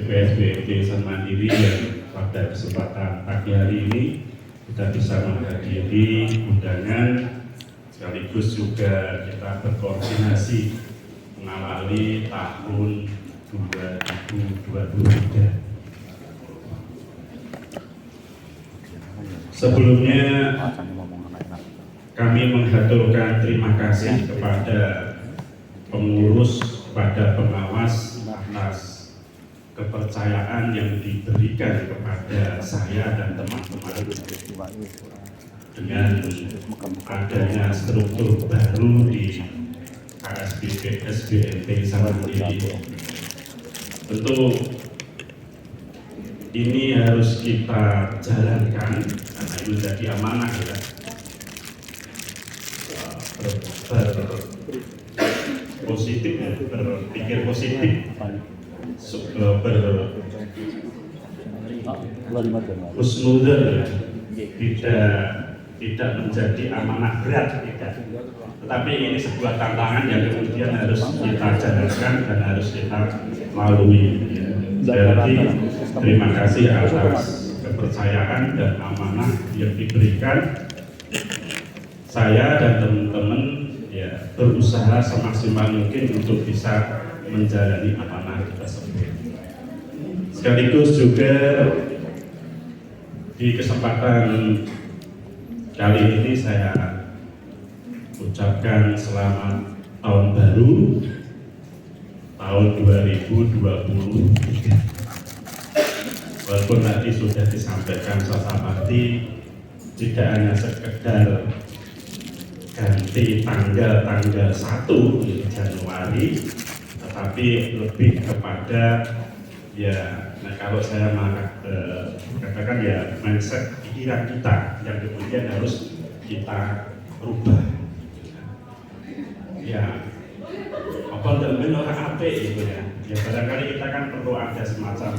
PSBB Mandiri yang pada kesempatan pagi hari ini kita bisa menghadiri undangan sekaligus juga kita berkoordinasi mengawali tahun 2023. Sebelumnya kami menghaturkan terima kasih kepada pengurus, kepada pengawas atas kepercayaan yang diberikan kepada saya dan teman-teman dengan adanya struktur baru di KSBP SBMP Mandiri. Tentu ini harus kita jalankan karena ini menjadi amanah ya. Berpositif ya, berpikir positif, husnudzon ya. Tidak menjadi amanah berat tidak. Tetapi ini sebuah tantangan yang kemudian harus kita jalankan dan harus kita lalui. Jadi terima kasih atas kepercayaan dan amanah yang diberikan. Saya dan teman-teman ya berusaha semaksimal mungkin untuk bisa menjalani amanah tersebut. Sekaligus juga di kesempatan kali ini saya ucapkan selamat tahun baru tahun 2023. Walaupun tadi sudah disampaikan seperti tidak hanya sekedar ganti tanggal 1 Januari, tetapi lebih kepada ya, nah kalau saya katakan ya mindset pikiran kita yang kemudian harus kita rubah. Ya, apa dengan orang AP gitu ya. Ya barangkali kita kan perlu ada semacam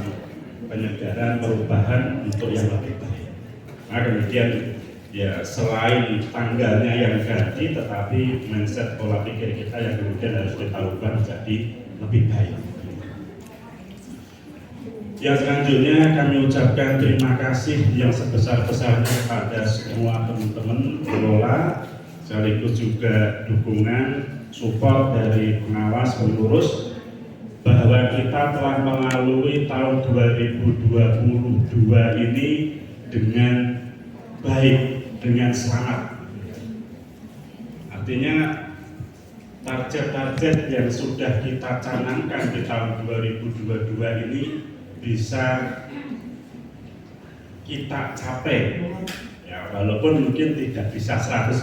penyegaran perubahan untuk yang lebih baik. Nah kemudian ya selain tanggalnya yang ganti, tetapi mindset pola pikir kita yang kemudian harus kita ubah menjadi lebih baik. Yang selanjutnya kami ucapkan terima kasih yang sebesar-besarnya kepada semua teman-teman pengelola, sekaligus juga dukungan support dari pengawas pengurus bahwa kita telah melalui tahun 2022 ini dengan baik, dengan selamat. Artinya target-target yang sudah kita canangkan di tahun 2022 ini bisa kita capai ya, walaupun mungkin tidak bisa 100%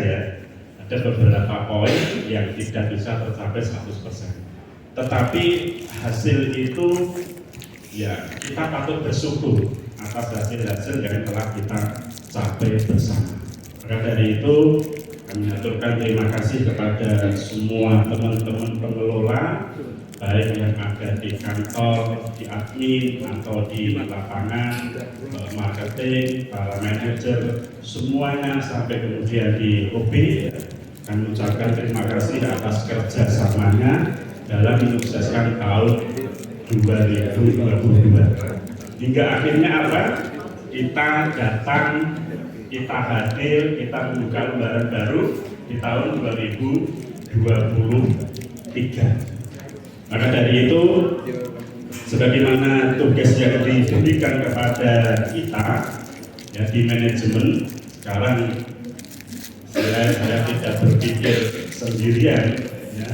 ya, ada beberapa poin yang tidak bisa tercapai 100%, tetapi hasil itu ya kita patut bersyukur atas hasil-hasil yang telah kita capai bersama. Maka dari itu kami aturkan terima kasih kepada semua teman-teman pengelola, baik yang ada di kantor, di admin, atau di lapangan, marketing, para manajer, semuanya sampai kemudian di OB. Kami ucapkan terima kasih atas kerjasamanya dalam menyukseskan tahun 2022. Hingga akhirnya apa? Kita datang, kita hadir, kita membuka lembaran baru di tahun 2023. Maka dari itu, sebagaimana tugas yang diberikan kepada kita ya di manajemen, sekarang saya tidak berpikir sendirian ya.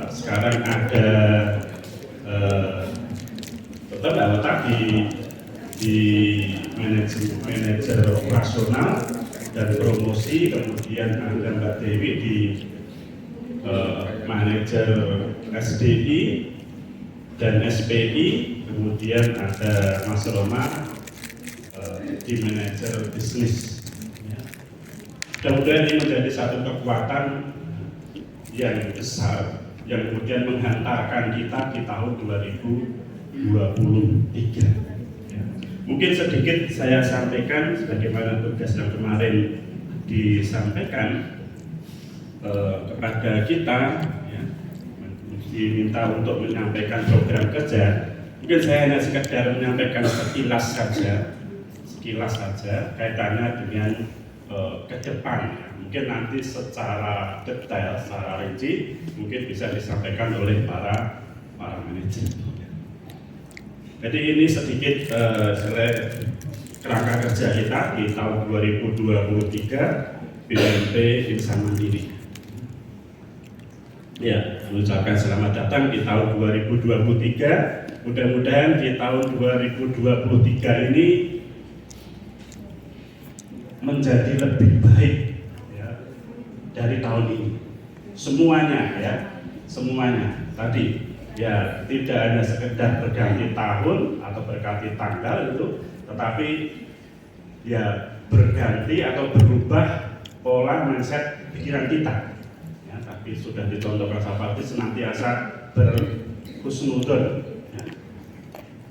Sekarang ada tetap di manajer operasional dan promosi, kemudian ada Mbak Dewi di manajer SDI dan SPI, kemudian ada Mas Roma di manajer bisnis. Mudah-mudahan ini menjadi satu kekuatan yang besar yang kemudian menghantarkan kita di tahun 2023. Mungkin sedikit saya sampaikan sebagaimana tugas yang kemarin disampaikan kepada kita ya, diminta untuk menyampaikan program kerja. Mungkin saya hanya sekedar menyampaikan sekilas saja kaitannya dengan ke depan. Ya. Mungkin nanti secara detail, secara rinci mungkin bisa disampaikan oleh para manajer. Jadi ini sedikit kerangka kerja kita di tahun 2023 BNP Insan Mandiri. Ya, mengucapkan selamat datang di tahun 2023. Mudah-mudahan di tahun 2023 ini menjadi lebih baik ya, dari tahun ini. Semuanya ya, semuanya. Tadi ya tidak hanya sekedar berganti tahun atau berganti tanggal itu, tetapi ya berganti atau berubah pola mindset pikiran kita. Ya, tapi sudah dicontohkan seperti senantiasa berhusnudon. Ya.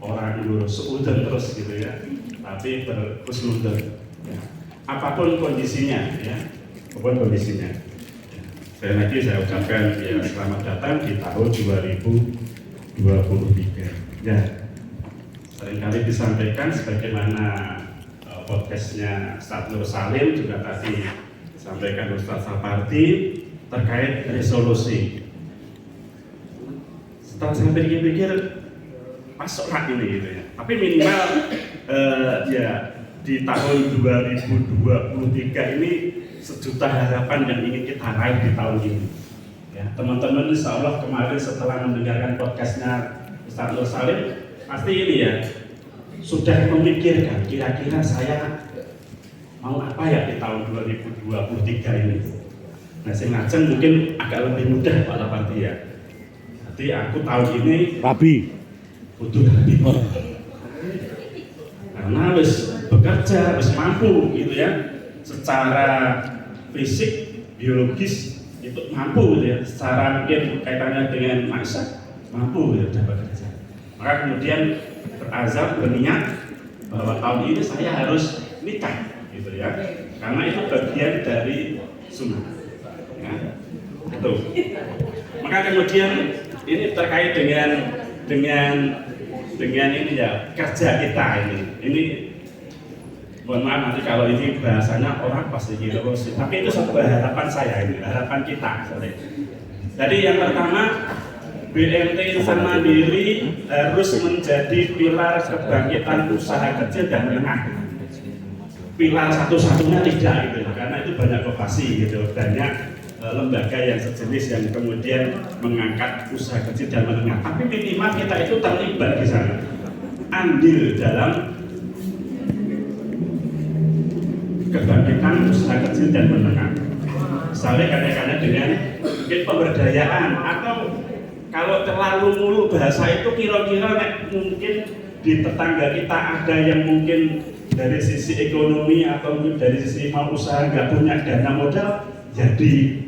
Orang dulu seudon terus gitu ya, tapi berhusnudon. Ya. Apapun kondisinya, ya, apapun kondisinya. Ya. Sekali lagi saya ucapkan ya selamat datang di tahun 2023. Ya, seringkali disampaikan sebagaimana podcastnya Ustadz Nur Salim juga tadi disampaikan Ustadz Sapardi terkait resolusi. Setelah saya pikir-pikir masuklah ini gitu ya. Tapi minimal ya di tahun 2023 ini sejuta harapan yang ingin kita raih di tahun ini. Ya, teman-teman insya Allah kemarin setelah mendengarkan podcastnya Ustadz Nur Salim pasti ini ya sudah memikirkan kira-kira saya mau apa ya di tahun 2023 ini. Nah, saya ngajeng mungkin agak lebih mudah Pak Lapardi ya. Jadi aku tahun ini Rabi butuh rabi. Karena harus bekerja, harus mampu gitu ya. Secara fisik, biologis itu mampu gitu ya. Secara mungkin kaitannya dengan manusia mampu ya udah bekerja. Maka kemudian berazam, berniat bahwa tahun ini saya harus nikah gitu ya. Karena itu bagian dari sunnah. Ya. Itu. Maka kemudian ini terkait dengan ini ya kerja kita ini. Ini mohon maaf nanti kalau ini bahasanya orang pasti kira tapi itu sebuah harapan saya ini, harapan kita. Jadi yang pertama BNP Insan Mandiri harus menjadi pilar kebangkitan usaha kecil dan menengah. Pilar satu-satunya tidak gitu, karena itu banyak lokasi gitu, banyak lembaga yang sejenis yang kemudian mengangkat usaha kecil dan menengah. Tapi minimal kita itu terlibat di sana, andil dalam kebangkitan usaha kecil dan menengah. Misalnya kadang-kadang dengan mungkin pemberdayaan atau kalau terlalu mulu bahasa itu kira-kira mungkin di tetangga kita ada yang mungkin dari sisi ekonomi atau dari sisi mau usaha nggak punya dana modal jadi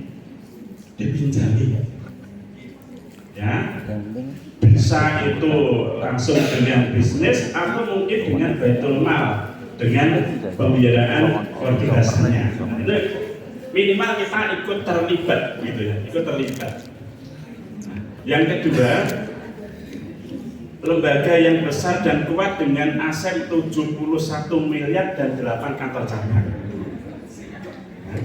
dipinjami ya bisa itu langsung dengan bisnis atau mungkin dengan baitul mal dengan pembiayaan koordinasinya. Itu minimal kita ikut terlibat gitu ya, ikut terlibat. Yang kedua, lembaga yang besar dan kuat dengan aset 71 miliar dan 8 kantor cabang. Nah,